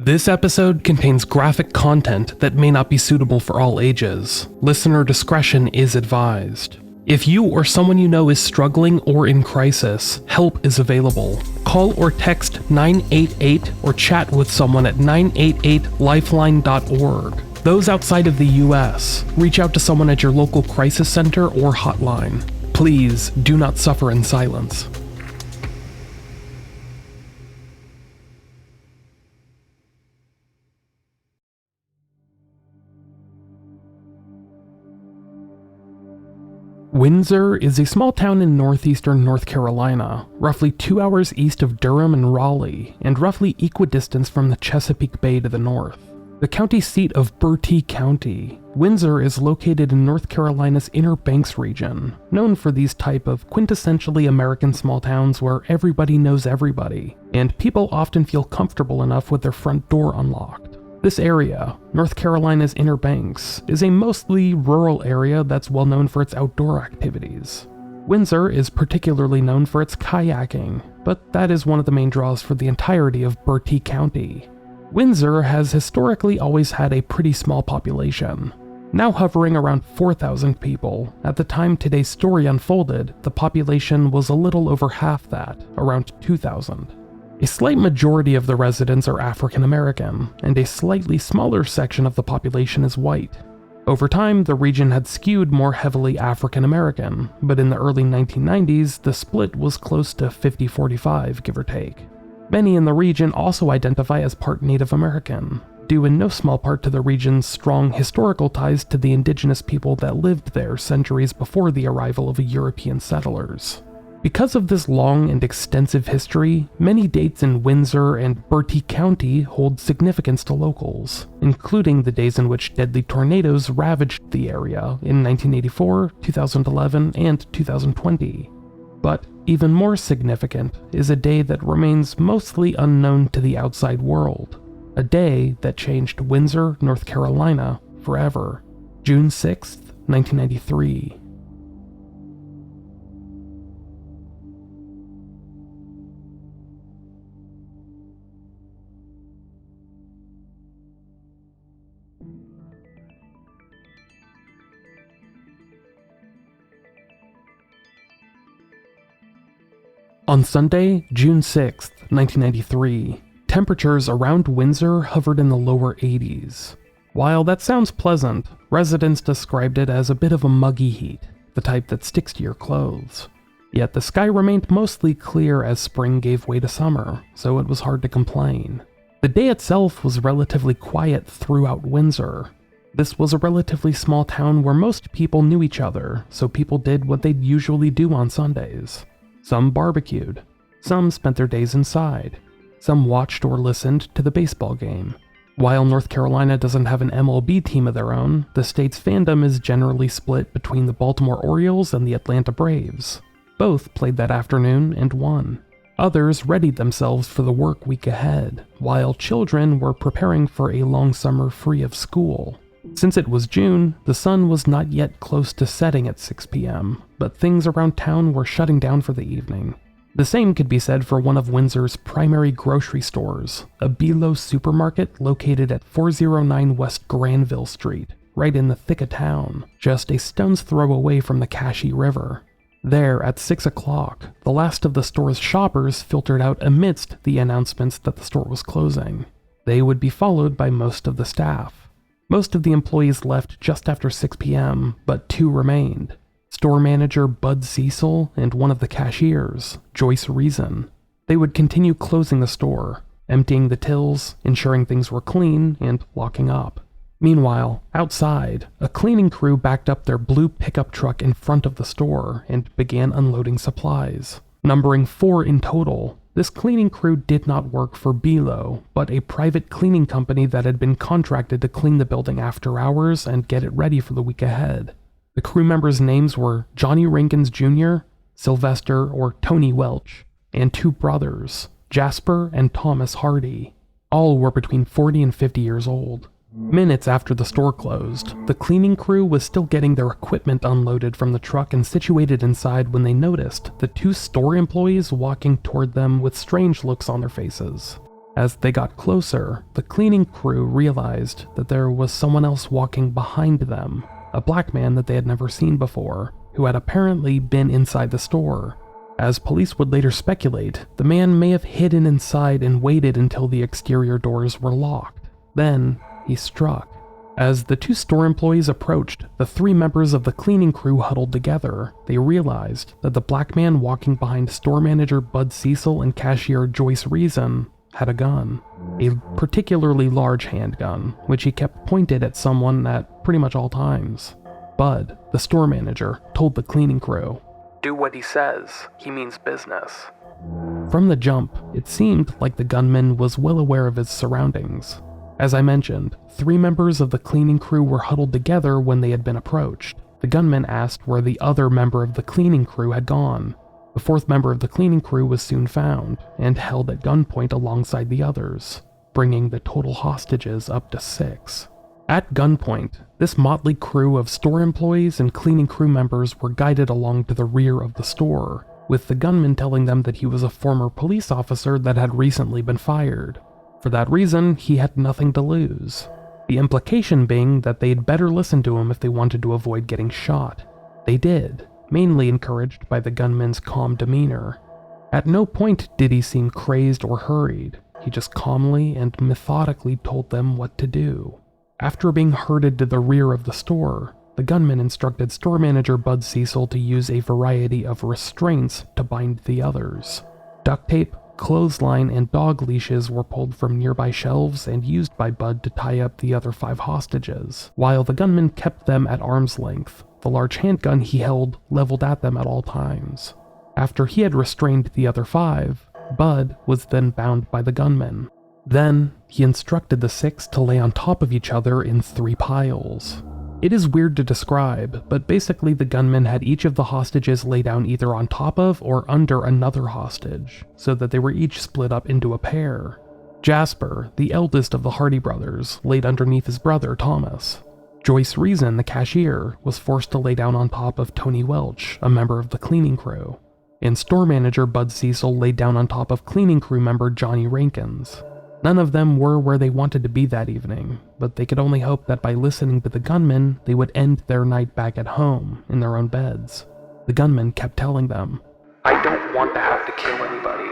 This episode contains graphic content that may not be suitable for all ages. Listener discretion is advised. If you or someone you know is struggling or in crisis, help is available. Call or text 988 or chat with someone at 988lifeline.org. Those outside of the US, reach out to someone at your local crisis center or hotline. Please do not suffer in silence. Windsor is a small town in northeastern North Carolina, roughly 2 hours east of Durham and Raleigh, and roughly equidistant from the Chesapeake Bay to the north. The county seat of Bertie County, Windsor is located in North Carolina's Inner Banks region, known for these type of quintessentially American small towns where everybody knows everybody, and people often feel comfortable enough with their front door unlocked. This area, North Carolina's Inner Banks, is a mostly rural area that's well known for its outdoor activities. Windsor is particularly known for its kayaking, but that is one of the main draws for the entirety of Bertie County. Windsor has historically always had a pretty small population, now hovering around 4,000 people. At the time today's story unfolded, the population was a little over half that, around 2,000. A slight majority of the residents are African American, and a slightly smaller section of the population is white. Over time, the region had skewed more heavily African American, but in the early 1990s, the split was close to 50-45, give or take. Many in the region also identify as part Native American, due in no small part to the region's strong historical ties to the indigenous people that lived there centuries before the arrival of European settlers. Because of this long and extensive history, many dates in Windsor and Bertie County hold significance to locals, including the days in which deadly tornadoes ravaged the area in 1984, 2011, and 2020. But even more significant is a day that remains mostly unknown to the outside world, a day that changed Windsor, North Carolina forever. June 6th, 1993. On Sunday, June 6, 1993, temperatures around Windsor hovered in the lower 80s. While that sounds pleasant, residents described it as a bit of a muggy heat, the type that sticks to your clothes. Yet the sky remained mostly clear as spring gave way to summer, so it was hard to complain. The day itself was relatively quiet throughout Windsor. This was a relatively small town where most people knew each other, so people did what they'd usually do on Sundays. Some barbecued, some spent their days inside, some watched or listened to the baseball game. While North Carolina doesn't have an MLB team of their own, the state's fandom is generally split between the Baltimore Orioles and the Atlanta Braves. Both played that afternoon and won. Others readied themselves for the work week ahead, while children were preparing for a long summer free of school. Since it was June, the sun was not yet close to setting at 6 p.m., but things around town were shutting down for the evening. The same could be said for one of Windsor's primary grocery stores, a Below supermarket located at 409 West Granville Street, right in the thick of town, just a stone's throw away from the Cashy River. There, at 6 o'clock, the last of the store's shoppers filtered out amidst the announcements that the store was closing. They would be followed by most of the staff. Most of the employees left just after 6 p.m., but two remained. Store manager Bud Cecil and one of the cashiers, Joyce Reason. They would continue closing the store, emptying the tills, ensuring things were clean, and locking up. Meanwhile, outside, a cleaning crew backed up their blue pickup truck in front of the store and began unloading supplies. Numbering 4 in total, this cleaning crew did not work for Below, but a private cleaning company that had been contracted to clean the building after hours and get it ready for the week ahead. The crew members' names were Johnny Rankins Jr., Sylvester or Tony Welch, and 2 brothers, Jasper and Thomas Hardy. All were between 40 and 50 years old. Minutes after the store closed, the cleaning crew was still getting their equipment unloaded from the truck and situated inside when they noticed the 2 store employees walking toward them with strange looks on their faces. As they got closer, the cleaning crew realized that there was someone else walking behind them, a black man that they had never seen before, who had apparently been inside the store. As police would later speculate, the man may have hidden inside and waited until the exterior doors were locked. Then, he struck. As the two store employees approached, the three members of the cleaning crew huddled together. They realized that the black man walking behind store manager Bud Cecil and cashier Joyce Reason had a gun. A particularly large handgun, which he kept pointed at someone at pretty much all times. Bud, the store manager, told the cleaning crew, "Do what he says. He means business." From the jump, it seemed like the gunman was well aware of his surroundings. As I mentioned, three members of the cleaning crew were huddled together when they had been approached. The gunman asked where the other member of the cleaning crew had gone. The fourth member of the cleaning crew was soon found and held at gunpoint alongside the others, bringing the total hostages up to 6. At gunpoint, this motley crew of store employees and cleaning crew members were guided along to the rear of the store, with the gunman telling them that he was a former police officer that had recently been fired. For that reason, he had nothing to lose. The implication being that they'd better listen to him if they wanted to avoid getting shot. They did, mainly encouraged by the gunman's calm demeanor. At no point did he seem crazed or hurried. He just calmly and methodically told them what to do. After being herded to the rear of the store, the gunman instructed store manager Bud Cecil to use a variety of restraints to bind the others. Duct tape, clothesline, and dog leashes were pulled from nearby shelves and used by Bud to tie up the other 5 hostages, while the gunman kept them at arm's length, the large handgun he held leveled at them at all times. After he had restrained the other 5, Bud was then bound by the gunman. Then, he instructed the 6 to lay on top of each other in 3 piles. It is weird to describe, but basically the gunman had each of the hostages lay down either on top of or under another hostage, so that they were each split up into a pair. Jasper, the eldest of the Hardy brothers, laid underneath his brother Thomas. Joyce Reason, the cashier, was forced to lay down on top of Tony Welch, a member of the cleaning crew. And store manager Bud Cecil laid down on top of cleaning crew member Johnny Rankins. None of them were where they wanted to be that evening, but they could only hope that by listening to the gunman, they would end their night back at home, in their own beds. The gunman kept telling them, "I don't want to have to kill anybody."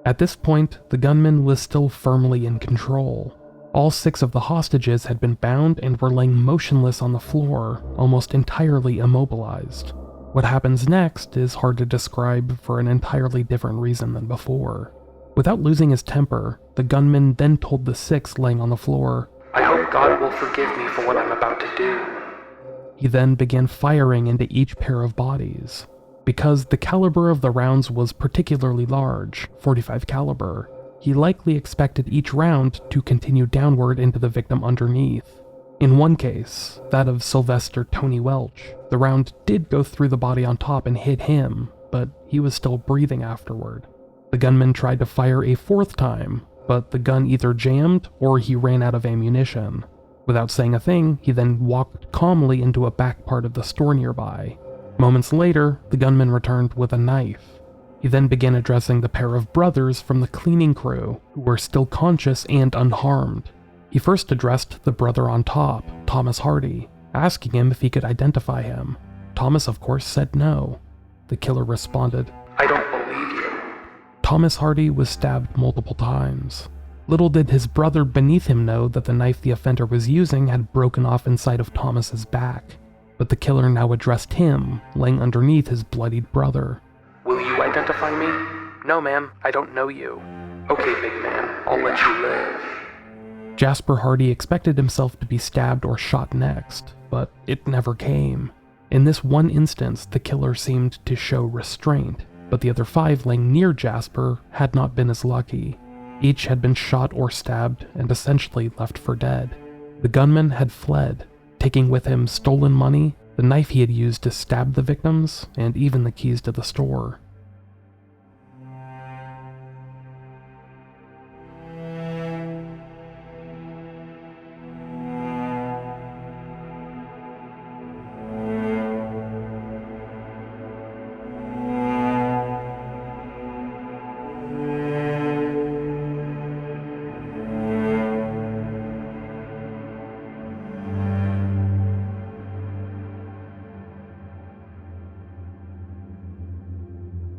At this point, the gunman was still firmly in control. All 6 of the hostages had been bound and were laying motionless on the floor, almost entirely immobilized. What happens next is hard to describe for an entirely different reason than before. Without losing his temper, the gunman then told the 6 laying on the floor, "I hope God will forgive me for what I'm about to do." He then began firing into each pair of bodies. Because the caliber of the rounds was particularly large, .45 caliber, he likely expected each round to continue downward into the victim underneath. In one case, that of Sylvester Tony Welch, the round did go through the body on top and hit him, but he was still breathing afterward. The gunman tried to fire a 4th time, but the gun either jammed or he ran out of ammunition. Without saying a thing, he then walked calmly into a back part of the store nearby. Moments later, the gunman returned with a knife. He then began addressing the pair of brothers from the cleaning crew, who were still conscious and unharmed. He first addressed the brother on top, Thomas Hardy, asking him if he could identify him. Thomas, of course, said no. The killer responded, "I don't believe you." Thomas Hardy was stabbed multiple times. Little did his brother beneath him know that the knife the offender was using had broken off inside of Thomas's back. But the killer now addressed him, laying underneath his bloodied brother. "Will you identify me?" "No, ma'am, I don't know you." "Okay, big man, I'll let you live." Jasper Hardy expected himself to be stabbed or shot next, but it never came. In this one instance, the killer seemed to show restraint, but the other 5 laying near Jasper had not been as lucky. Each had been shot or stabbed and essentially left for dead. The gunman had fled, taking with him stolen money, the knife he had used to stab the victims, and even the keys to the store.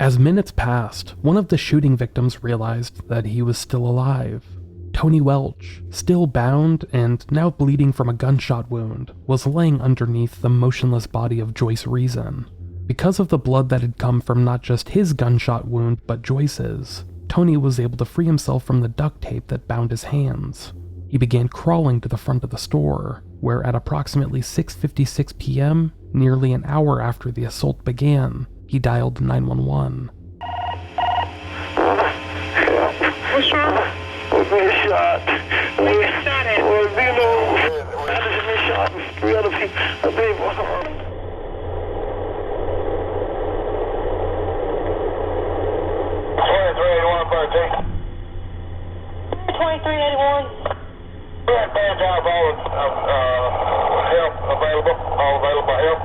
As minutes passed, one of the shooting victims realized that he was still alive. Tony Welch, still bound and now bleeding from a gunshot wound, was laying underneath the motionless body of Joyce Reason. Because of the blood that had come from not just his gunshot wound but Joyce's, Tony was able to free himself from the duct tape that bound his hands. He began crawling to the front of the store, where at approximately 6:56 p.m., nearly an hour after the assault began, he dialed 911. What's wrong? We've been shot. We've been shot at. I've been shot and 3 other people harmed. 2381 birthday. 2381. We have bad job, help available, all available help.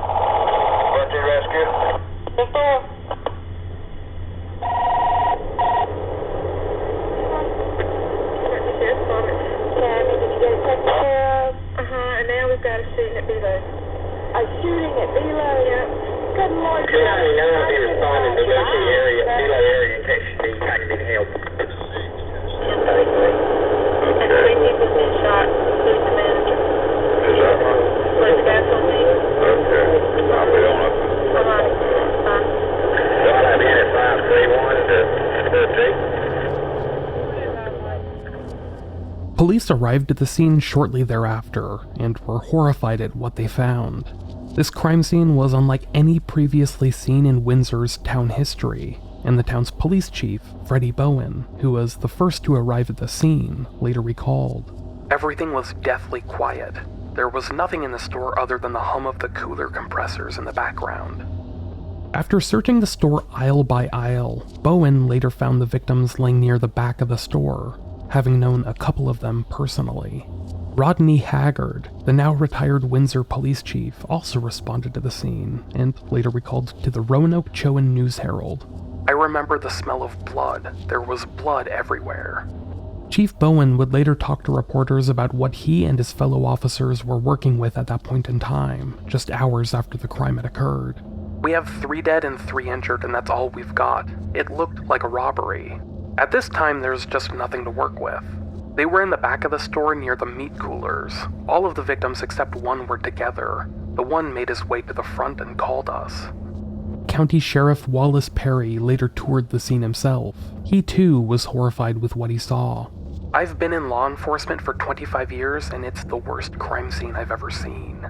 Birthday rescue. Yes, sir. And now we've got a shooting at Below. A shooting at Below? Yep. Good Lord. I'm going to be responding to the area, Below area, in case you need help. Okay. 3 people been shot, including the manager. Is that right? Where's the gas on me? Okay. I'll be on it. All right. Bye. Well, I'll be in at 531 to 13. Police arrived at the scene shortly thereafter and were horrified at what they found. This crime scene was unlike any previously seen in Windsor's town history, and the town's police chief, Freddie Bowen, who was the first to arrive at the scene, later recalled. Everything was deathly quiet. There was nothing in the store other than the hum of the cooler compressors in the background. After searching the store aisle by aisle, Bowen later found the victims laying near the back of the store, having known a couple of them personally. Rodney Haggard, the now retired Windsor police chief, also responded to the scene and later recalled to the Roanoke Chowan News-Herald. I remember the smell of blood. There was blood everywhere. Chief Bowen would later talk to reporters about what he and his fellow officers were working with at that point in time, just hours after the crime had occurred. We have 3 dead and 3 injured, and that's all we've got. It looked like a robbery. At this time, there's just nothing to work with. They were in the back of the store near the meat coolers. All of the victims except one were together. The one made his way to the front and called us. County Sheriff Wallace Perry later toured the scene himself. He too was horrified with what he saw. I've been in law enforcement for 25 years, and it's the worst crime scene I've ever seen.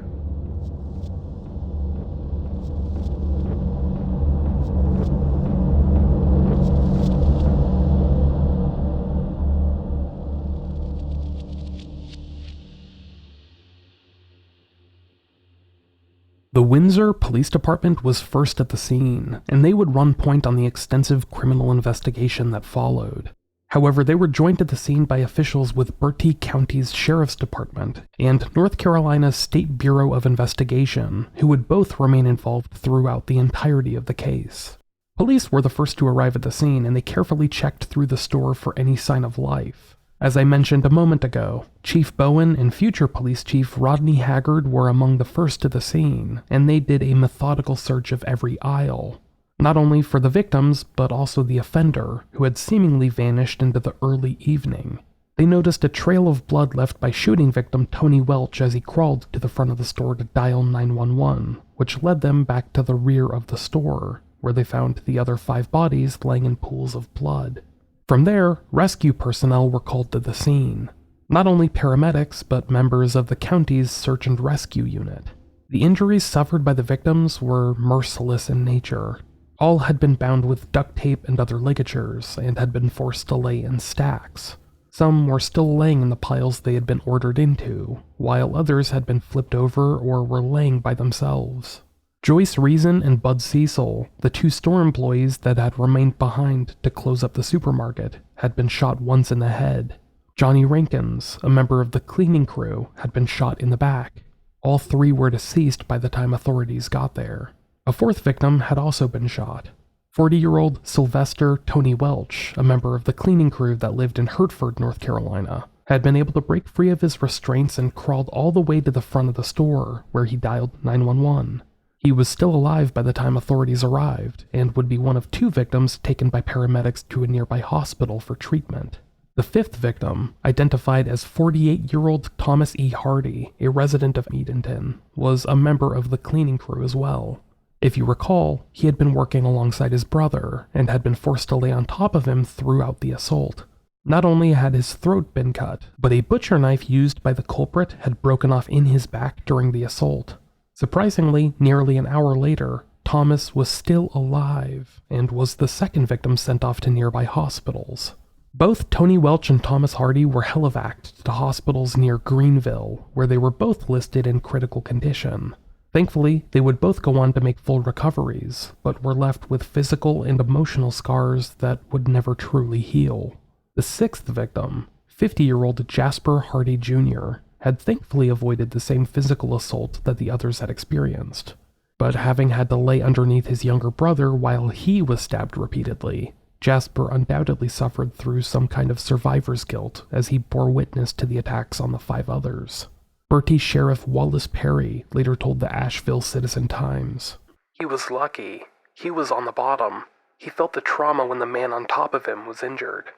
The Windsor Police Department was first at the scene, and they would run point on the extensive criminal investigation that followed. However, they were joined at the scene by officials with Bertie County's Sheriff's Department and North Carolina's State Bureau of Investigation, who would both remain involved throughout the entirety of the case. Police were the first to arrive at the scene, and they carefully checked through the store for any sign of life. As I mentioned a moment ago, Chief Bowen and future police chief Rodney Haggard were among the first to the scene, and they did a methodical search of every aisle, not only for the victims, but also the offender, who had seemingly vanished into the early evening. They noticed a trail of blood left by shooting victim Tony Welch as he crawled to the front of the store to dial 911, which led them back to the rear of the store, where they found the other 5 bodies laying in pools of blood. From there, rescue personnel were called to the scene. Not only paramedics, but members of the county's search and rescue unit. The injuries suffered by the victims were merciless in nature. All had been bound with duct tape and other ligatures, and had been forced to lay in stacks. Some were still laying in the piles they had been ordered into, while others had been flipped over or were laying by themselves. Joyce Reason and Bud Cecil, the 2 store employees that had remained behind to close up the supermarket, had been shot once in the head. Johnny Rankins, a member of the cleaning crew, had been shot in the back. All 3 were deceased by the time authorities got there. A 4th victim had also been shot. 40-year-old Sylvester Tony Welch, a member of the cleaning crew that lived in Hertford, North Carolina, had been able to break free of his restraints and crawled all the way to the front of the store, where he dialed 911. He was still alive by the time authorities arrived, and would be one of 2 victims taken by paramedics to a nearby hospital for treatment. The 5th victim, identified as 48-year-old Thomas E. Hardy, a resident of Edenton, was a member of the cleaning crew as well. If you recall, he had been working alongside his brother, and had been forced to lay on top of him throughout the assault. Not only had his throat been cut, but a butcher knife used by the culprit had broken off in his back during the assault. Surprisingly, nearly an hour later, Thomas was still alive, and was the 2nd victim sent off to nearby hospitals. Both Tony Welch and Thomas Hardy were helivaced to hospitals near Greenville, where they were both listed in critical condition. Thankfully, they would both go on to make full recoveries, but were left with physical and emotional scars that would never truly heal. The 6th victim, 50-year-old Jasper Hardy Jr., had thankfully avoided the same physical assault that the others had experienced. But having had to lay underneath his younger brother while he was stabbed repeatedly, Jasper undoubtedly suffered through some kind of survivor's guilt as he bore witness to the attacks on the 5 others. Bertie Sheriff Wallace Perry later told the Asheville Citizen-Times, "He was lucky. He was on the bottom. He felt the trauma when the man on top of him was injured."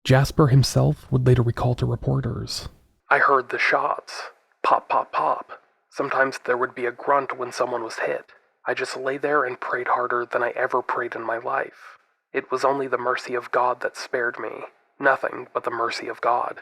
Jasper himself would later recall to reporters, "I heard the shots. Pop, pop, pop. Sometimes there would be a grunt when someone was hit. I just lay there and prayed harder than I ever prayed in my life. It was only the mercy of God that spared me. Nothing but the mercy of God."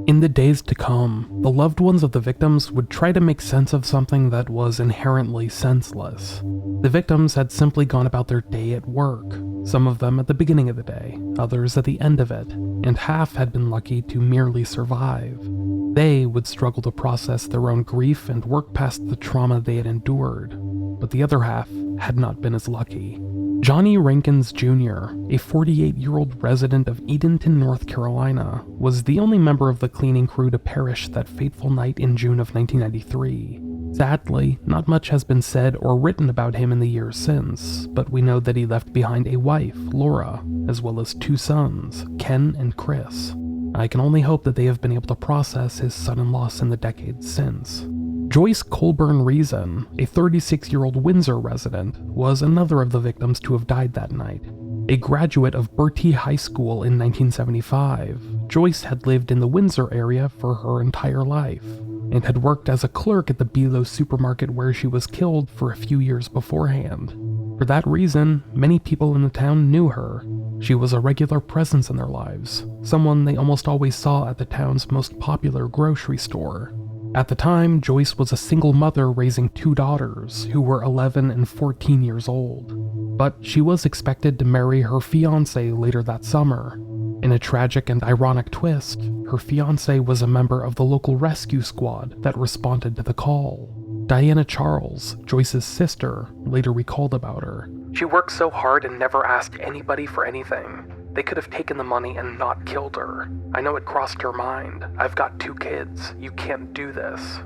In the days to come, the loved ones of the victims would try to make sense of something that was inherently senseless. The victims had simply gone about their day at work, some of them at the beginning of the day, others at the end of it, and half had been lucky to merely survive. They would struggle to process their own grief and work past the trauma they had endured, but the other half had not been as lucky. Johnny Rankins Jr., a 48-year-old resident of Edenton, North Carolina, was the only member of the cleaning crew to perish that fateful night in June of 1993. Sadly, not much has been said or written about him in the years since, but we know that he left behind a wife, Laura, as well as 2 sons, Ken and Chris. I can only hope that they have been able to process his sudden loss in the decades since. Joyce Colburn Reason, a 36-year-old Windsor resident, was another of the victims to have died that night. A graduate of Bertie High School in 1975, Joyce had lived in the Windsor area for her entire life, and had worked as a clerk at the Below supermarket where she was killed for a few years beforehand. For that reason, many people in the town knew her. She was a regular presence in their lives, someone they almost always saw at the town's most popular grocery store. At the time, Joyce was a single mother raising 2 daughters, who were 11 and 14 years old. But she was expected to marry her fiancé later that summer. In a tragic and ironic twist, her fiancé was a member of the local rescue squad that responded to the call. Diana Charles, Joyce's sister, later recalled about her. "She worked so hard and never asked anybody for anything. They could have taken the money and not killed her. I know it crossed her mind. I've got 2 kids. You can't do this."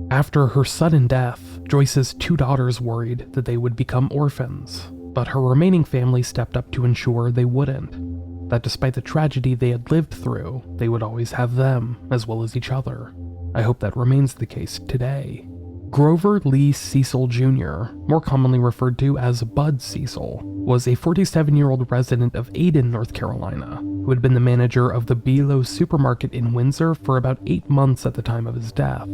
After her sudden death, Joyce's 2 daughters worried that they would become orphans, but her remaining family stepped up to ensure they wouldn't. That despite the tragedy they had lived through, they would always have them, as well as each other. I hope that remains the case today. Grover Lee Cecil Jr., more commonly referred to as Bud Cecil, was a 47-year-old resident of Ayden, North Carolina, who had been the manager of the Below supermarket in Windsor for about 8 months at the time of his death.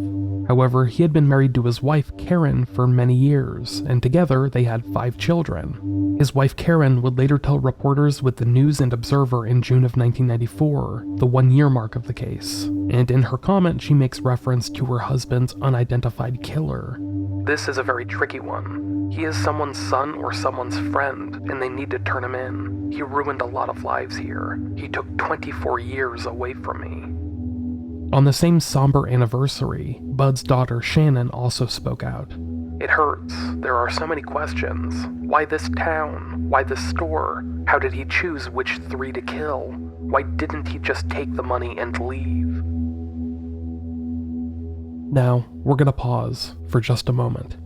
However, he had been married to his wife Karen for many years, and together they had 5 children. His wife Karen would later tell reporters with the News and Observer in June of 1994, the 1-year mark of the case, and in her comment she makes reference to her husband's unidentified killer. "This is a very tricky one. He is someone's son or someone's friend, and they need to turn him in. He ruined a lot of lives here. He took 24 years away from me." On the same somber anniversary, Bud's daughter Shannon also spoke out. "It hurts. There are so many questions. Why this town? Why this store? How did he choose which 3 to kill? Why didn't he just take the money and leave?" Now, we're gonna pause for just a moment.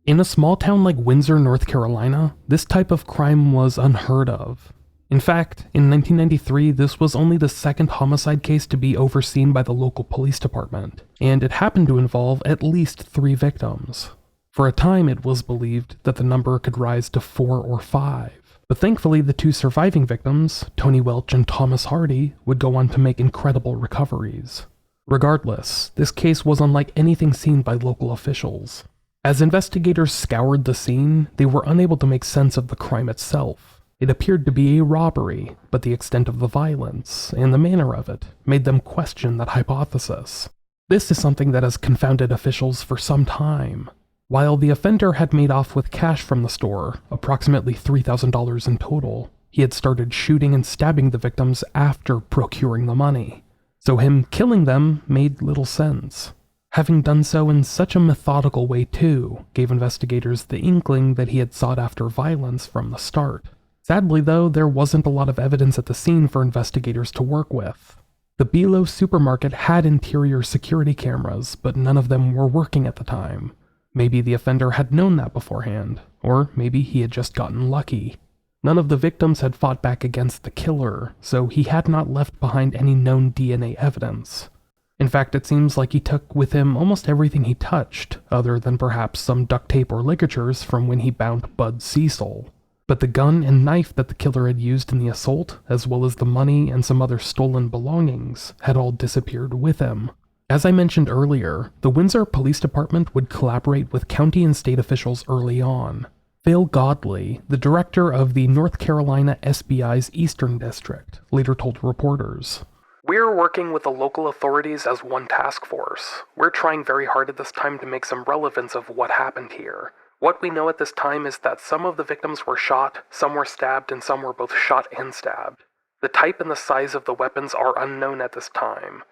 In a small town like Windsor, North Carolina, this type of crime was unheard of. In fact, in 1993, this was only the second homicide case to be overseen by the local police department, and it happened to involve at least 3 victims. For a time, it was believed that the number could rise to 4 or 5, but thankfully the 2 surviving victims, Tony Welch and Thomas Hardy, would go on to make incredible recoveries. Regardless, this case was unlike anything seen by local officials. As investigators scoured the scene, they were unable to make sense of the crime itself. It appeared to be a robbery, but the extent of the violence and the manner of it made them question that hypothesis. This is something that has confounded officials for some time. While the offender had made off with cash from the store, approximately $3,000 in total, he had started shooting and stabbing the victims after procuring the money. So him killing them made little sense. Having done so in such a methodical way too, gave investigators the inkling that he had sought after violence from the start. Sadly though, there wasn't a lot of evidence at the scene for investigators to work with. The Below supermarket had interior security cameras, but none of them were working at the time. Maybe the offender had known that beforehand, or maybe he had just gotten lucky. None of the victims had fought back against the killer, so he had not left behind any known DNA evidence. In fact, it seems like he took with him almost everything he touched, other than perhaps some duct tape or ligatures from when he bound Bud Cecil. But the gun and knife that the killer had used in the assault, as well as the money and some other stolen belongings, had all disappeared with him. As I mentioned earlier, the Windsor Police Department would collaborate with county and state officials early on. Phil Godley, the director of the North Carolina SBI's Eastern District, later told reporters, "We're working with the local authorities as one task force. We're trying very hard at this time to make some relevance of what happened here. What we know at this time is that some of the victims were shot, some were stabbed, and some were both shot and stabbed. The type and the size of the weapons are unknown at this time.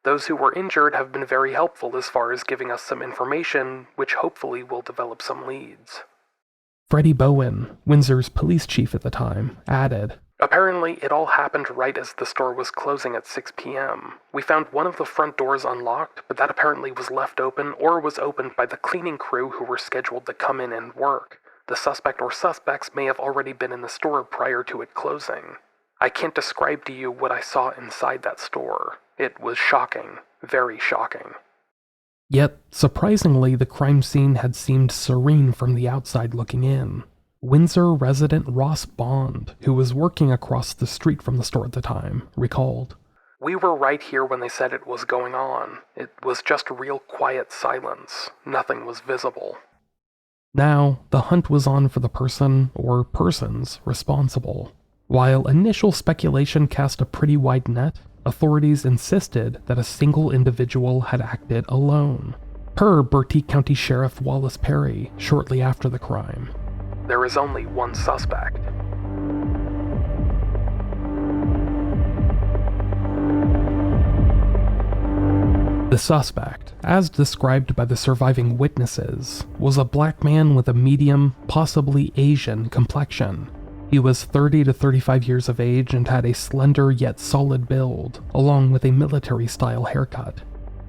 Those who were injured have been very helpful as far as giving us some information, which hopefully will develop some leads." Freddie Bowen, Windsor's police chief at the time, added, "Apparently, it all happened right as the store was closing at 6 p.m. We found one of the front doors unlocked, but that apparently was left open or was opened by the cleaning crew who were scheduled to come in and work. The suspect or suspects may have already been in the store prior to it closing. I can't describe to you what I saw inside that store. It was shocking, very shocking." Yet, surprisingly, the crime scene had seemed serene from the outside looking in. Windsor resident Ross Bond, who was working across the street from the store at the time, recalled, "We were right here when they said it was going on. It was just real quiet silence. Nothing was visible." Now, the hunt was on for the person, or persons, responsible. While initial speculation cast a pretty wide net, authorities insisted that a single individual had acted alone. Per Bertie County Sheriff Wallace Perry, shortly after the crime, "There is only one suspect." The suspect, as described by the surviving witnesses, was a black man with a medium, possibly Asian complexion. He was 30 to 35 years of age and had a slender yet solid build, along with a military-style haircut.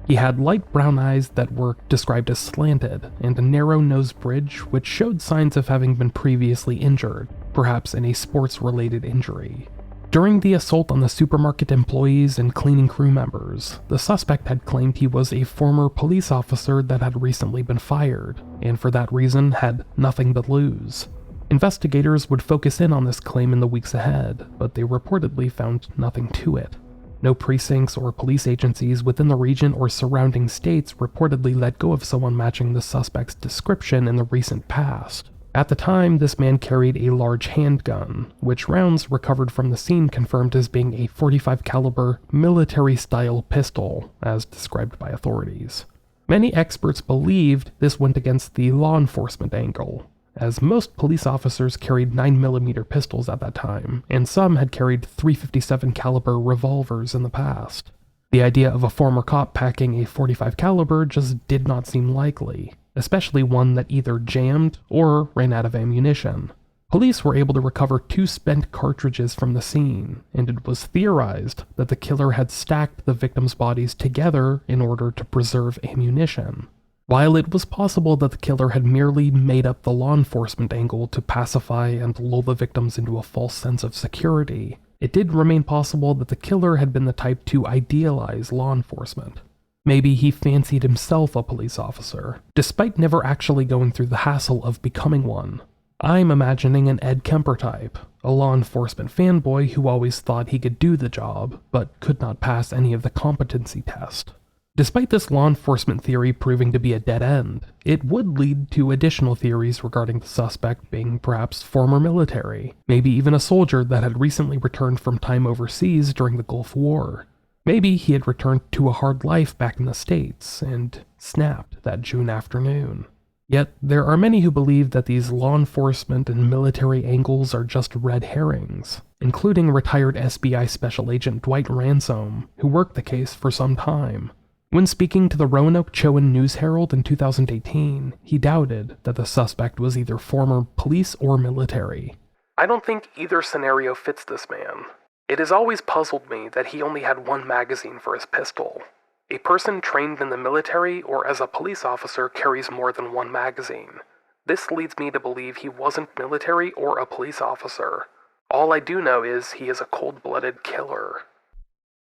He had light brown eyes that were described as slanted, and a narrow nose bridge which showed signs of having been previously injured, perhaps in a sports-related injury. During the assault on the supermarket employees and cleaning crew members, the suspect had claimed he was a former police officer that had recently been fired, and for that reason had nothing to lose. Investigators would focus in on this claim in the weeks ahead, but they reportedly found nothing to it. No precincts or police agencies within the region or surrounding states reportedly let go of someone matching the suspect's description in the recent past. At the time, this man carried a large handgun, which rounds recovered from the scene confirmed as being a .45 caliber military-style pistol, as described by authorities. Many experts believed this went against the law enforcement angle, as most police officers carried 9mm pistols at that time, and some had carried .357 caliber revolvers in the past. The idea of a former cop packing a .45 caliber just did not seem likely, especially one that either jammed or ran out of ammunition. Police were able to recover 2 spent cartridges from the scene, and it was theorized that the killer had stacked the victims' bodies together in order to preserve ammunition. While it was possible that the killer had merely made up the law enforcement angle to pacify and lull the victims into a false sense of security, it did remain possible that the killer had been the type to idealize law enforcement. Maybe he fancied himself a police officer, despite never actually going through the hassle of becoming one. I'm imagining an Ed Kemper type, a law enforcement fanboy who always thought he could do the job, but could not pass any of the competency test. Despite this law enforcement theory proving to be a dead end, it would lead to additional theories regarding the suspect being perhaps former military, maybe even a soldier that had recently returned from time overseas during the Gulf War. Maybe he had returned to a hard life back in the States and snapped that June afternoon. Yet there are many who believe that these law enforcement and military angles are just red herrings, including retired SBI Special Agent Dwight Ransom, who worked the case for some time. When speaking to the Roanoke Chowan News Herald in 2018, he doubted that the suspect was either former police or military. I don't think either scenario fits this man. It has always puzzled me that he only had one magazine for his pistol. A person trained in the military or as a police officer carries more than one magazine. This leads me to believe he wasn't military or a police officer. All I do know is he is a cold-blooded killer.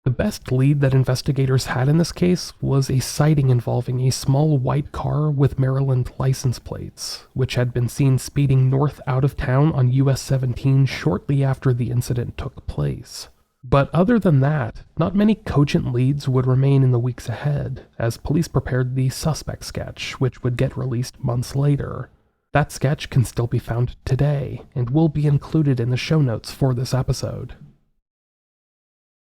The best lead that investigators had in this case was a sighting involving a small white car with Maryland license plates, which had been seen speeding north out of town on US 17 shortly after the incident took place. But other than that, not many cogent leads would remain in the weeks ahead, as police prepared the suspect sketch, which would get released months later. That sketch can still be found today, and will be included in the show notes for this episode.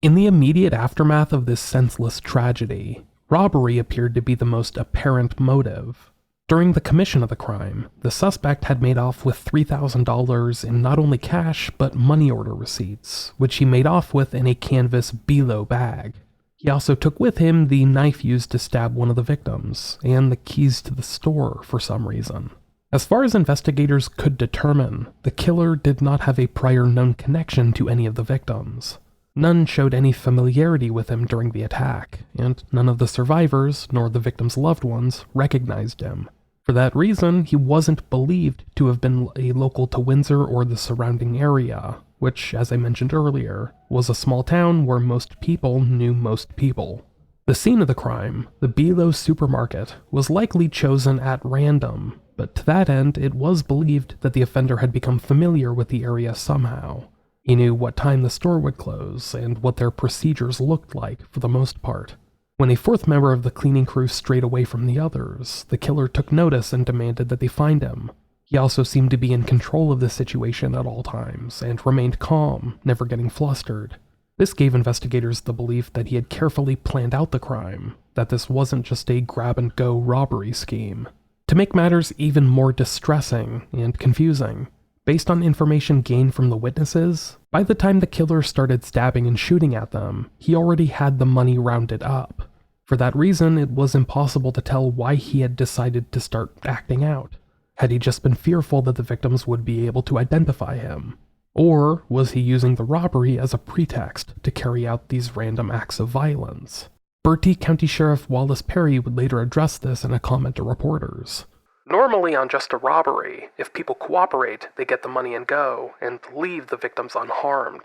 In the immediate aftermath of this senseless tragedy, robbery appeared to be the most apparent motive. During the commission of the crime, the suspect had made off with $3,000 in not only cash, but money order receipts, which he made off with in a canvas beelo bag. He also took with him the knife used to stab one of the victims, and the keys to the store for some reason. As far as investigators could determine, the killer did not have a prior known connection to any of the victims. None showed any familiarity with him during the attack, and none of the survivors, nor the victims' loved ones, recognized him. For that reason, he wasn't believed to have been a local to Windsor or the surrounding area, which, as I mentioned earlier, was a small town where most people knew most people. The scene of the crime, the Beelo supermarket, was likely chosen at random, but to that end, it was believed that the offender had become familiar with the area somehow. He knew what time the store would close, and what their procedures looked like for the most part. When a fourth member of the cleaning crew strayed away from the others, the killer took notice and demanded that they find him. He also seemed to be in control of the situation at all times, and remained calm, never getting flustered. This gave investigators the belief that he had carefully planned out the crime, that this wasn't just a grab-and-go robbery scheme. To make matters even more distressing and confusing, based on information gained from the witnesses, by the time the killer started stabbing and shooting at them, he already had the money rounded up. For that reason, it was impossible to tell why he had decided to start acting out. Had he just been fearful that the victims would be able to identify him? Or was he using the robbery as a pretext to carry out these random acts of violence? Bertie County Sheriff Wallace Perry would later address this in a comment to reporters. Normally on just a robbery, if people cooperate, they get the money and go, and leave the victims unharmed.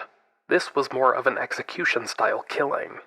This was more of an execution-style killing.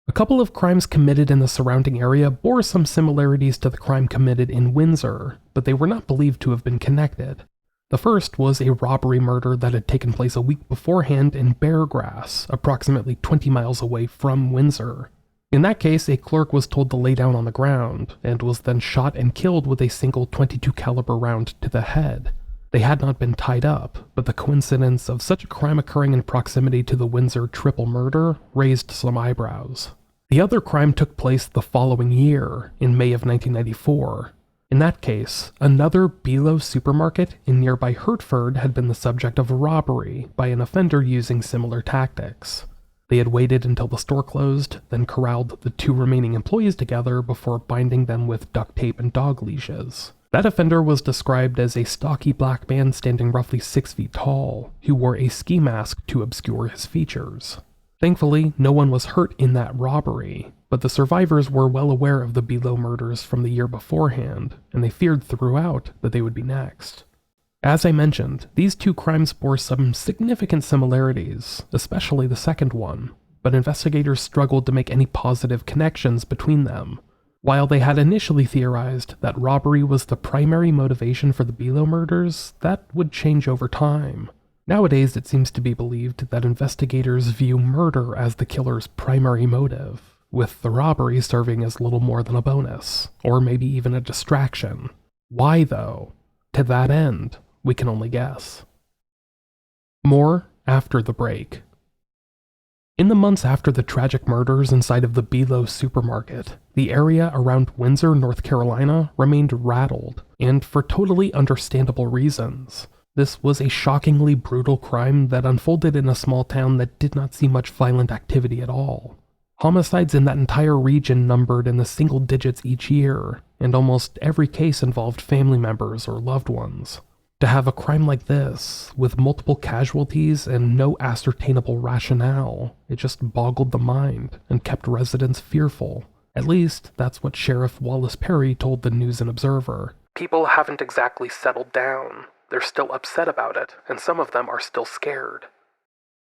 A couple of crimes committed in the surrounding area bore some similarities to the crime committed in Windsor, but they were not believed to have been connected. The first was a robbery murder that had taken place a week beforehand in Beargrass, approximately 20 miles away from Windsor. In that case, a clerk was told to lay down on the ground, and was then shot and killed with a single .22 caliber round to the head. They had not been tied up, but the coincidence of such a crime occurring in proximity to the Windsor triple murder raised some eyebrows. The other crime took place the following year, in May of 1994. In that case, another Beelo supermarket in nearby Hertford had been the subject of a robbery by an offender using similar tactics. They had waited until the store closed, then corralled the two remaining employees together before binding them with duct tape and dog leashes. That offender was described as a stocky black man standing roughly 6 feet tall, who wore a ski mask to obscure his features. Thankfully, no one was hurt in that robbery, but the survivors were well aware of the Below murders from the year beforehand, and they feared throughout that they would be next. As I mentioned, these two crimes bore some significant similarities, especially the second one, but investigators struggled to make any positive connections between them. While they had initially theorized that robbery was the primary motivation for the Below murders, that would change over time. Nowadays, it seems to be believed that investigators view murder as the killer's primary motive, with the robbery serving as little more than a bonus, or maybe even a distraction. Why, though? To that end, we can only guess. More after the break. In the months after the tragic murders inside of the Below supermarket, the area around Windsor, North Carolina remained rattled, and for totally understandable reasons. This was a shockingly brutal crime that unfolded in a small town that did not see much violent activity at all. Homicides in that entire region numbered in the single digits each year, and almost every case involved family members or loved ones. To have a crime like this, with multiple casualties and no ascertainable rationale, it just boggled the mind and kept residents fearful. At least, that's what Sheriff Wallace Perry told the News and Observer. People haven't exactly settled down. They're still upset about it, and some of them are still scared.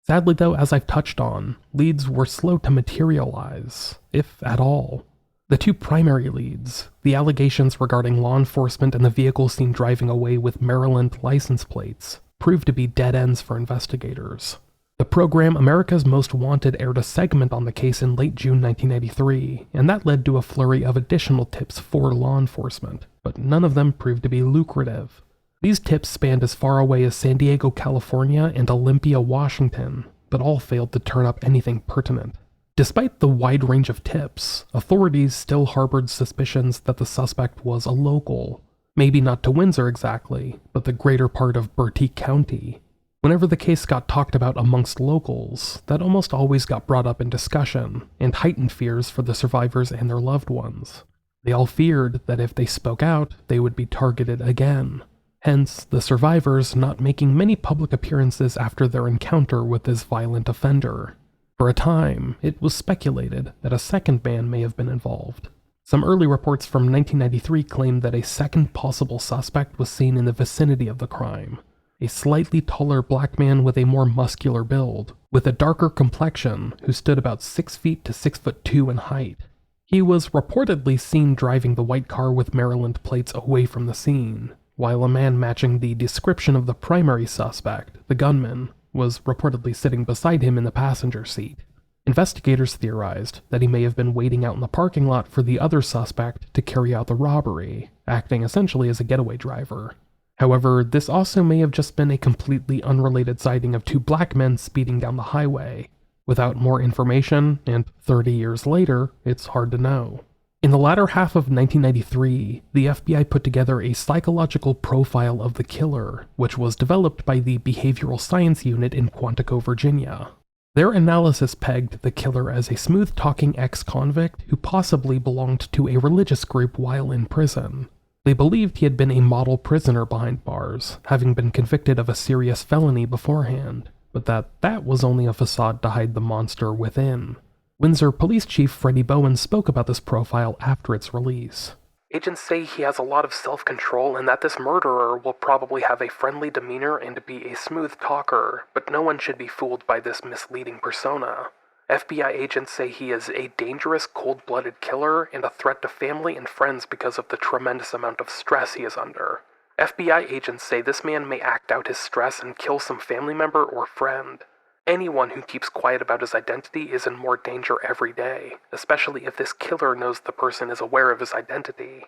Sadly though, as I've touched on, leads were slow to materialize, if at all. The two primary leads, the allegations regarding law enforcement and the vehicle seen driving away with Maryland license plates, proved to be dead ends for investigators. The program America's Most Wanted aired a segment on the case in late June 1993, and that led to a flurry of additional tips for law enforcement, but none of them proved to be lucrative. These tips spanned as far away as San Diego, California and Olympia, Washington, but all failed to turn up anything pertinent. Despite the wide range of tips, authorities still harbored suspicions that the suspect was a local. Maybe not to Windsor exactly, but the greater part of Bertie County. Whenever the case got talked about amongst locals, that almost always got brought up in discussion, and heightened fears for the survivors and their loved ones. They all feared that if they spoke out, they would be targeted again. Hence, the survivors not making many public appearances after their encounter with this violent offender. For a time, it was speculated that a second man may have been involved. Some early reports from 1993 claimed that a second possible suspect was seen in the vicinity of the crime. A slightly taller black man with a more muscular build, with a darker complexion, who stood about 6 feet to 6'2" in height. He was reportedly seen driving the white car with Maryland plates away from the scene, while a man matching the description of the primary suspect, the gunman, was reportedly sitting beside him in the passenger seat. Investigators theorized that he may have been waiting out in the parking lot for the other suspect to carry out the robbery, acting essentially as a getaway driver. However, this also may have just been a completely unrelated sighting of two black men speeding down the highway. Without more information, and 30 years later, it's hard to know. In the latter half of 1993, the FBI put together a psychological profile of the killer, which was developed by the Behavioral Science Unit in Quantico, Virginia. Their analysis pegged the killer as a smooth-talking ex-convict who possibly belonged to a religious group while in prison. They believed he had been a model prisoner behind bars, having been convicted of a serious felony beforehand, but that was only a facade to hide the monster within. Windsor Police Chief Freddie Bowen spoke about this profile after its release. Agents say he has a lot of self-control and that this murderer will probably have a friendly demeanor and be a smooth talker, but no one should be fooled by this misleading persona. FBI agents say he is a dangerous, cold-blooded killer and a threat to family and friends because of the tremendous amount of stress he is under. FBI agents say this man may act out his stress and kill some family member or friend. Anyone who keeps quiet about his identity is in more danger every day, especially if this killer knows the person is aware of his identity.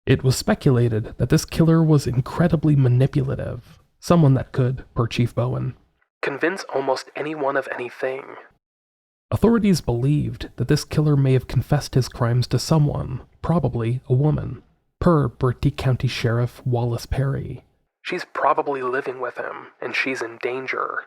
It was speculated that this killer was incredibly manipulative, someone that could, per Chief Bowen, convince almost anyone of anything. Authorities believed that this killer may have confessed his crimes to someone, probably a woman, per Bertie County Sheriff Wallace Perry. She's probably living with him, and she's in danger.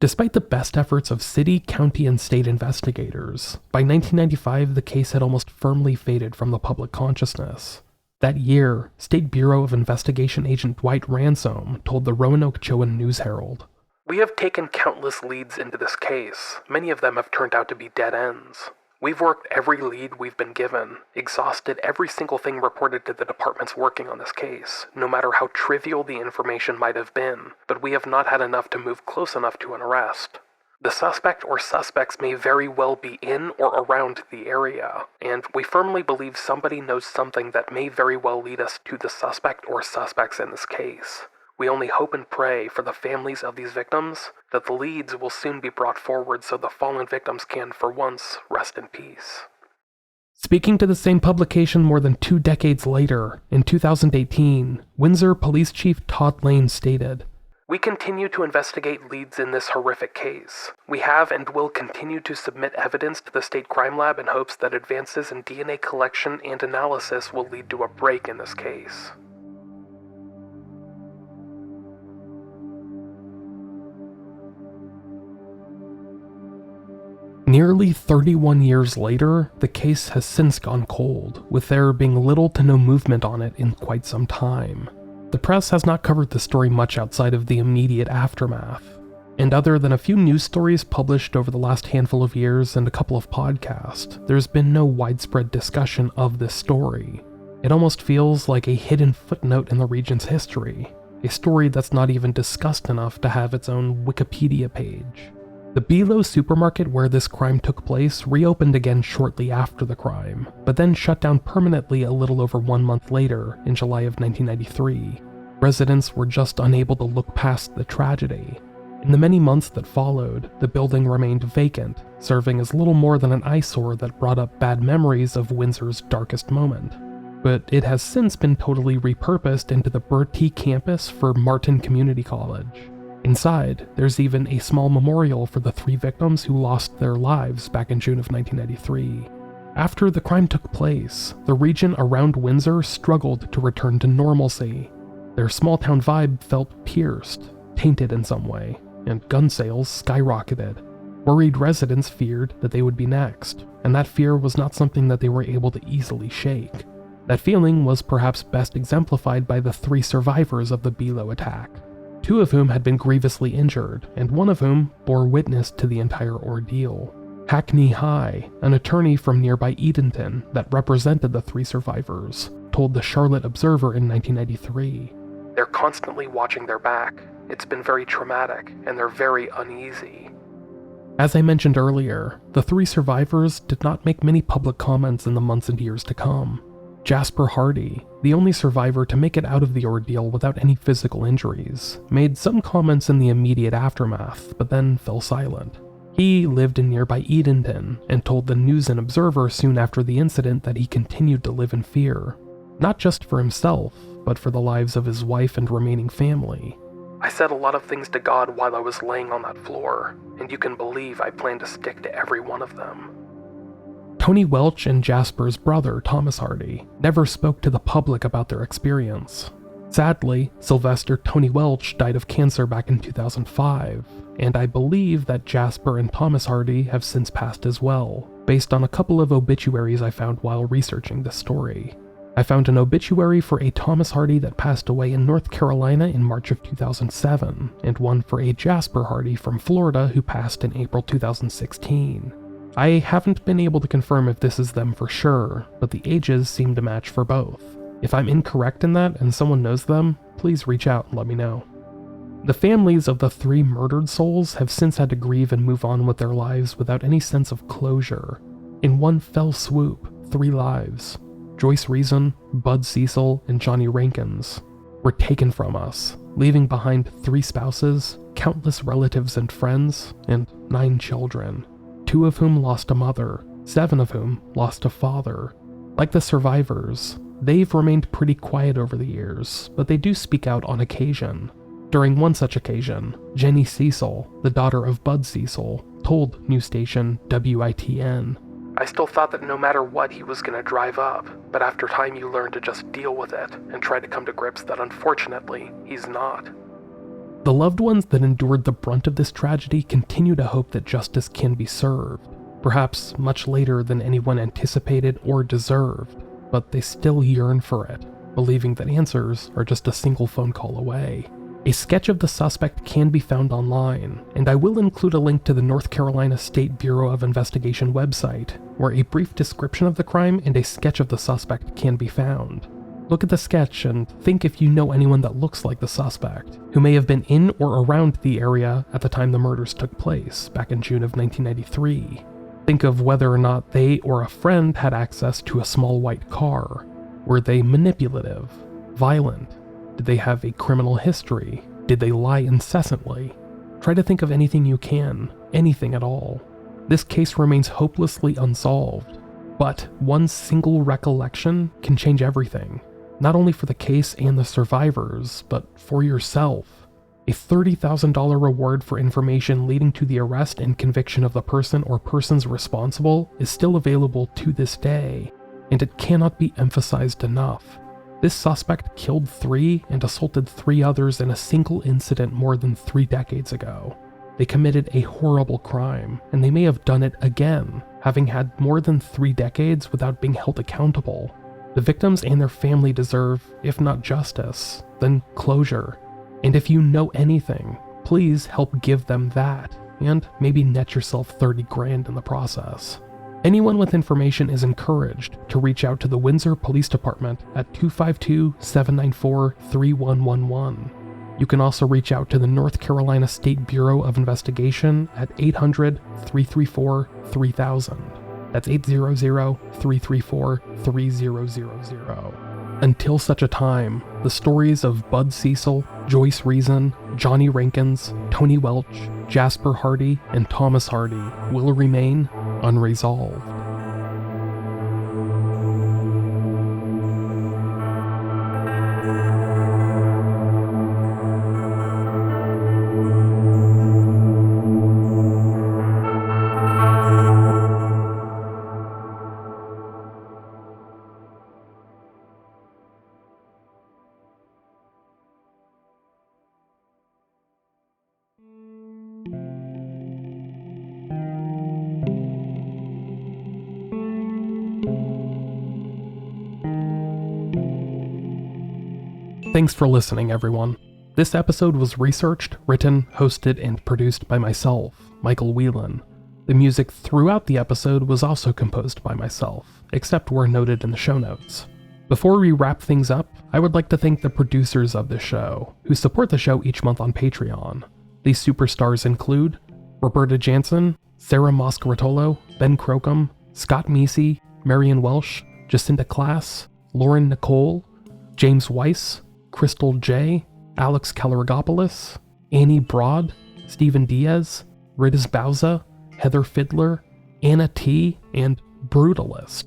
Despite the best efforts of city, county, and state investigators, by 1995 the case had almost firmly faded from the public consciousness. That year, State Bureau of Investigation Agent Dwight Ransom told the Roanoke Chowan News-Herald, "We have taken countless leads into this case. Many of them have turned out to be dead ends. We've worked every lead we've been given, exhausted every single thing reported to the departments working on this case, no matter how trivial the information might have been, but we have not had enough to move close enough to an arrest. The suspect or suspects may very well be in or around the area, and we firmly believe somebody knows something that may very well lead us to the suspect or suspects in this case. We only hope and pray for the families of these victims that the leads will soon be brought forward so the fallen victims can, for once, rest in peace. Speaking to the same publication more than 2 decades later, in 2018, Windsor Police Chief Todd Lane stated, "We continue to investigate leads in this horrific case. We have and will continue to submit evidence to the State Crime Lab in hopes that advances in DNA collection and analysis will lead to a break in this case." Nearly 31 years later, the case has since gone cold, with there being little to no movement on it in quite some time. The press has not covered the story much outside of the immediate aftermath, and other than a few news stories published over the last handful of years and a couple of podcasts, there's been no widespread discussion of this story. It almost feels like a hidden footnote in the region's history, a story that's not even discussed enough to have its own Wikipedia page. The Below supermarket where this crime took place reopened again shortly after the crime, but then shut down permanently a little over 1 month later, in July of 1993. Residents were just unable to look past the tragedy. In the many months that followed, the building remained vacant, serving as little more than an eyesore that brought up bad memories of Windsor's darkest moment. But it has since been totally repurposed into the Bertie campus for Martin Community College. Inside, there's even a small memorial for the 3 victims who lost their lives back in June of 1993. After the crime took place, the region around Windsor struggled to return to normalcy. Their small-town vibe felt pierced, tainted in some way, and gun sales skyrocketed. Worried residents feared that they would be next, and that fear was not something that they were able to easily shake. That feeling was perhaps best exemplified by the 3 survivors of the Below attack. 2 of whom had been grievously injured, and 1 of whom bore witness to the entire ordeal. Hackney High, an attorney from nearby Edenton that represented the 3 survivors, told the Charlotte Observer in 1993. "They're constantly watching their back. It's been very traumatic, and they're very uneasy." As I mentioned earlier, the 3 survivors did not make many public comments in the months and years to come. Jasper Hardy, the only survivor to make it out of the ordeal without any physical injuries, made some comments in the immediate aftermath, but then fell silent. He lived in nearby Edenton and told the News and Observer soon after the incident that he continued to live in fear, not just for himself, but for the lives of his wife and remaining family. "I said a lot of things to God while I was laying on that floor, and you can believe I plan to stick to every one of them." Tony Welch and Jasper's brother, Thomas Hardy, never spoke to the public about their experience. Sadly, Sylvester Tony Welch died of cancer back in 2005, and I believe that Jasper and Thomas Hardy have since passed as well, based on a couple of obituaries I found while researching this story. I found an obituary for a Thomas Hardy that passed away in North Carolina in March of 2007, and one for a Jasper Hardy from Florida who passed in April 2016. I haven't been able to confirm if this is them for sure, but the ages seem to match for both. If I'm incorrect in that and someone knows them, please reach out and let me know. The families of the 3 murdered souls have since had to grieve and move on with their lives without any sense of closure. In one fell swoop, 3 lives, Joyce Reason, Bud Cecil, and Johnny Rankins, were taken from us, leaving behind 3 spouses, countless relatives and friends, and 9 children. 2 of whom lost a mother, 7 of whom lost a father. Like the survivors, they've remained pretty quiet over the years, but they do speak out on occasion. During one such occasion, Jenny Cecil, the daughter of Bud Cecil, told news station WITN, "I still thought that no matter what he was going to drive up, but after time you learn to just deal with it and try to come to grips that unfortunately he's not." The loved ones that endured the brunt of this tragedy continue to hope that justice can be served, perhaps much later than anyone anticipated or deserved, but they still yearn for it, believing that answers are just a single phone call away. A sketch of the suspect can be found online, and I will include a link to the North Carolina State Bureau of Investigation website, where a brief description of the crime and a sketch of the suspect can be found. Look at the sketch and think if you know anyone that looks like the suspect, who may have been in or around the area at the time the murders took place, back in June of 1993. Think of whether or not they or a friend had access to a small white car. Were they manipulative? Violent? Did they have a criminal history? Did they lie incessantly? Try to think of anything you can, anything at all. This case remains hopelessly unsolved, but one single recollection can change everything, not only for the case and the survivors, but for yourself. A $30,000 reward for information leading to the arrest and conviction of the person or persons responsible is still available to this day, and it cannot be emphasized enough. This suspect killed 3 and assaulted 3 others in a single incident more than 3 decades ago. They committed a horrible crime, and they may have done it again, having had more than 3 decades without being held accountable. The victims and their family deserve, if not justice, then closure. And if you know anything, please help give them that, and maybe net yourself 30 grand in the process. Anyone with information is encouraged to reach out to the Windsor Police Department at 252-794-3111. You can also reach out to the North Carolina State Bureau of Investigation at 800-334-3000. That's 800-334-3000. Until such a time, the stories of Bud Cecil, Joyce Reason, Johnny Rankins, Tony Welch, Jasper Hardy, and Thomas Hardy will remain unresolved. Thanks for listening, everyone. This episode was researched, written, hosted, and produced by myself, Michael Whelan. The music throughout the episode was also composed by myself, except where noted in the show notes. Before we wrap things up, I would like to thank the producers of this show, who support the show each month on Patreon. These superstars include Roberta Jansen, Sarah Moscaratolo, Ben Crocum, Scott Meesey, Marion Welsh, Jacinta Klass, Lauren Nicole, James Weiss, Crystal J, Alex Kalaragopoulos, Annie Broad, Stephen Diaz, Ritis Bauza, Heather Fiddler, Anna T, and Brutalist.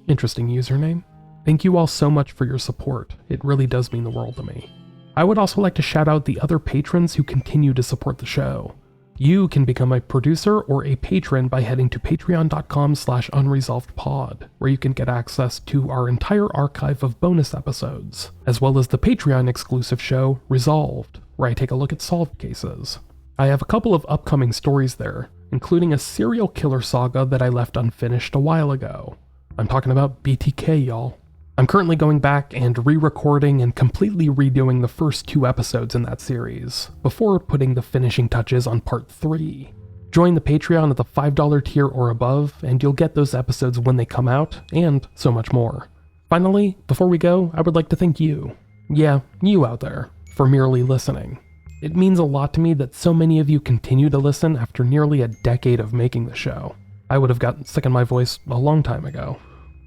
Interesting username. Thank you all so much for your support. It really does mean the world to me. I would also like to shout out the other patrons who continue to support the show. You can become a producer or a patron by heading to patreon.com/unresolvedpod, where you can get access to our entire archive of bonus episodes, as well as the Patreon exclusive show, Resolved, where I take a look at solved cases. I have a couple of upcoming stories there, including a serial killer saga that I left unfinished a while ago. I'm talking about BTK, y'all. I'm currently going back and re-recording and completely redoing the first 2 episodes in that series, before putting the finishing touches on part 3. Join the Patreon at the $5 tier or above, and you'll get those episodes when they come out, and so much more. Finally, before we go, I would like to thank you. Yeah, you out there, for merely listening. It means a lot to me that so many of you continue to listen after nearly a decade of making the show. I would have gotten sick of my voice a long time ago.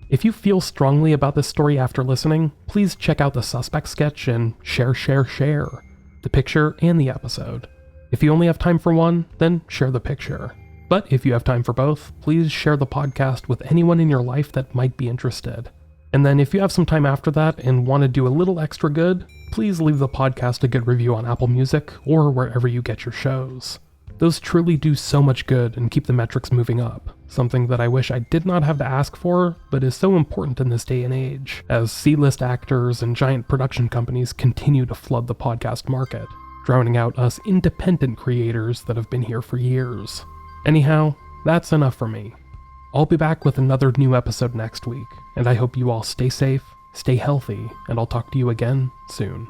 If you feel strongly about this story after listening, please check out the suspect sketch and share the picture and the episode. If you only have time for one, then share the picture. But if you have time for both, please share the podcast with anyone in your life that might be interested. And then if you have some time after that and want to do a little extra good, please leave the podcast a good review on Apple Music or wherever you get your shows. Those truly do so much good and keep the metrics moving up, something that I wish I did not have to ask for, but is so important in this day and age, as C-list actors and giant production companies continue to flood the podcast market, drowning out us independent creators that have been here for years. Anyhow, that's enough for me. I'll be back with another new episode next week, and I hope you all stay safe, stay healthy, and I'll talk to you again soon.